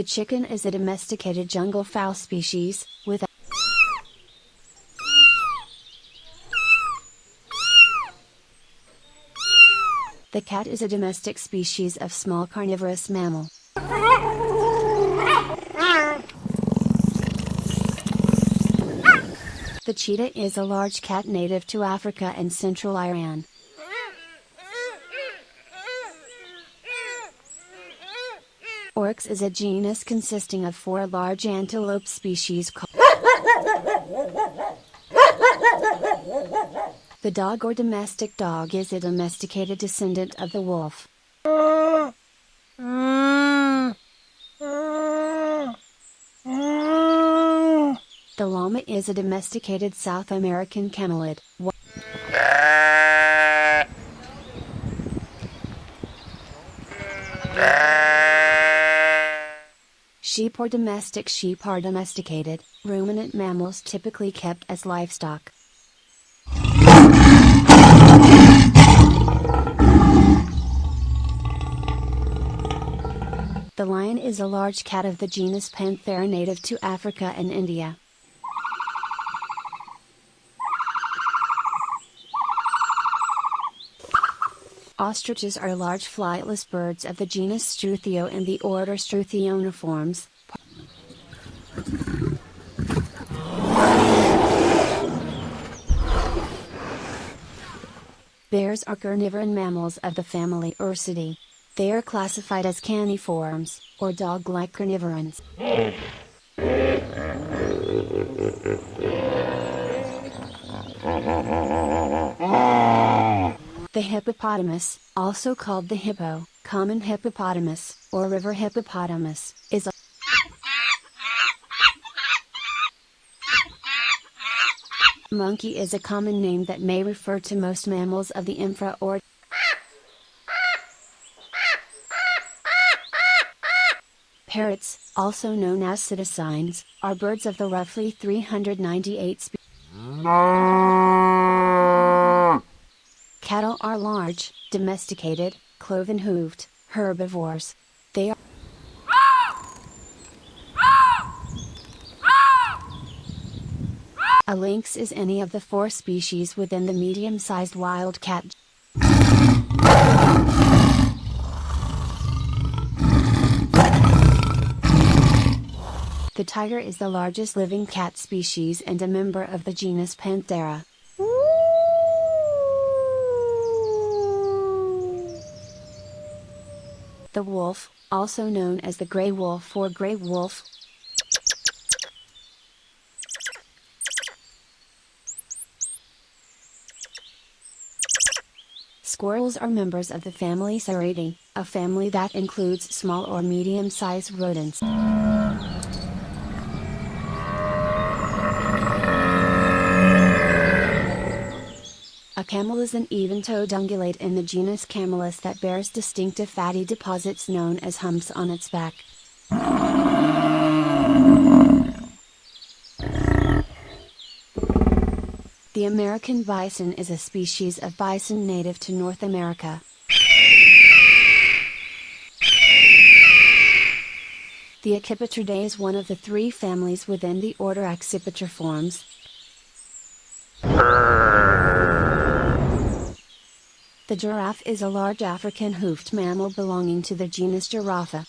The chicken is a domesticated jungle fowl species, with a The cat is a domestic species of small carnivorous mammal. The cheetah is a large cat native to Africa and central Iran. Oryx is a genus consisting of 4 large antelope species called. The dog or domestic dog is a domesticated descendant of the wolf. The llama is a domesticated South American camelid. Sheep or domestic sheep are domesticated, ruminant mammals typically kept as livestock. The lion is a large cat of the genus Panthera native to Africa and India. Ostriches are large flightless birds of the genus Struthio and the order Struthiouniformes. Bears are carnivorous mammals of the family Ursidae. They are classified as caniforms, or dog-like carnivorans. The hippopotamus, also called the hippo, common hippopotamus, or river hippopotamus, is a monkey is a common name that may refer to most mammals of the infraorder. Parrots, also known as pseudocines, are birds of the roughly 398 species. Cattle are large, domesticated, cloven-hoofed, herbivores. They are a lynx is any of the 4 species within the medium-sized wildcat. The tiger is the largest living cat species and a member of the genus Panthera. The wolf, also known as the gray wolf or gray wolf, squirrels are members of the family Sauridae, a family that includes small or medium-sized rodents. A camel is an even-toed ungulate in the genus Camelus that bears distinctive fatty deposits known as humps on its back. The American bison is a species of bison native to North America. The Accipitridae is one of the 3 families within the order Accipitriformes. The giraffe is a large African hoofed mammal belonging to the genus Giraffa.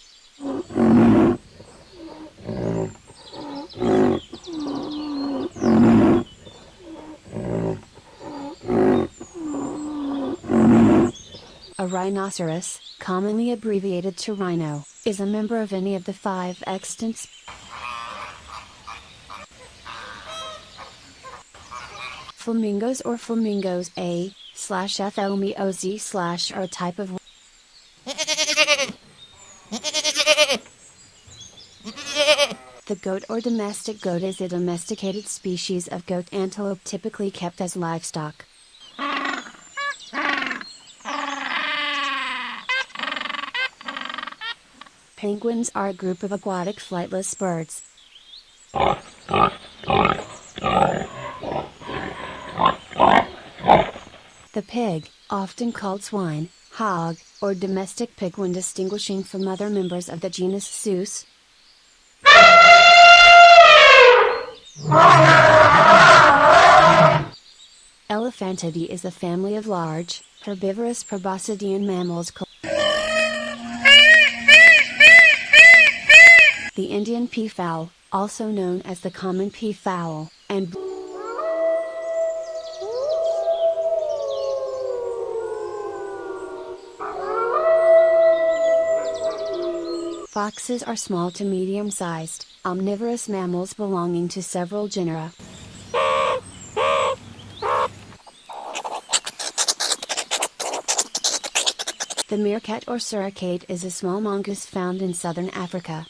A rhinoceros, commonly abbreviated to rhino, is a member of any of the 5 extant species. Flamingos or flamingos A/FLMIOZ/ are a type of The goat or domestic goat is a domesticated species of goat antelope typically kept as livestock. Penguins are a group of aquatic flightless birds. The pig, often called swine, hog, or domestic pig when distinguishing from other members of the genus Sus. Elephantidae is a family of large, herbivorous proboscidean mammals. The Indian peafowl, also known as the common peafowl, and foxes are small to medium-sized, omnivorous mammals belonging to several genera. The meerkat or suricate is a small mongoose found in southern Africa.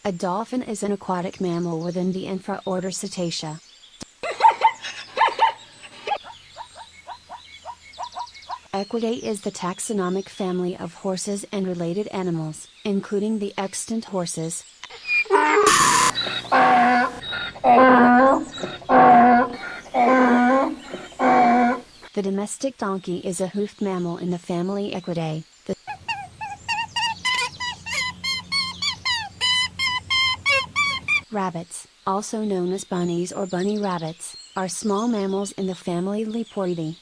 A dolphin is an aquatic mammal within the infraorder Cetacea. Equidae is the taxonomic family of horses and related animals, including the extant horses. The domestic donkey is a hoofed mammal in the family Equidae. Rabbits, also known as bunnies or bunny rabbits, are small mammals in the family Leporidae.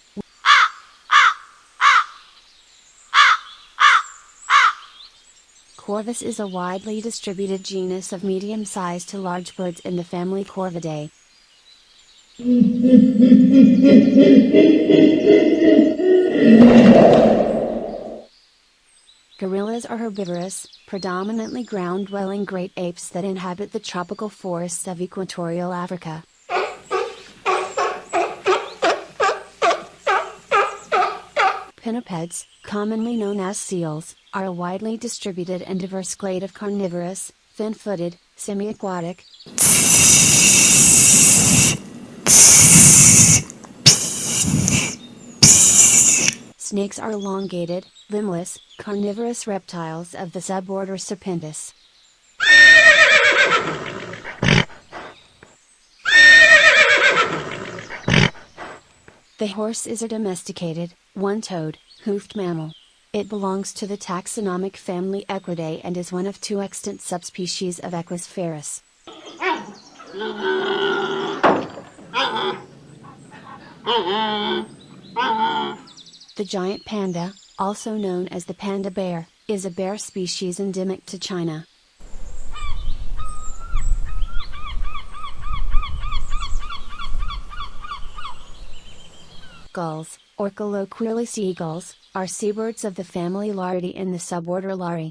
Corvus is a widely distributed genus of medium-sized to large birds in the family Corvidae. Gorillas are herbivorous, predominantly ground-dwelling great apes that inhabit the tropical forests of equatorial Africa. Pinnipeds, commonly known as seals, are a widely distributed and diverse clade of carnivorous, fin-footed, semi-aquatic, snakes are elongated, limbless, carnivorous reptiles of the suborder Serpentis. The horse is a domesticated, one-toed, hoofed mammal. It belongs to the taxonomic family Equidae and is one of two extant subspecies of Equus ferus. The giant panda, also known as the panda bear, is a bear species endemic to China. Gulls, or colloquially seagulls, are seabirds of the family Laridae in the suborder Lari.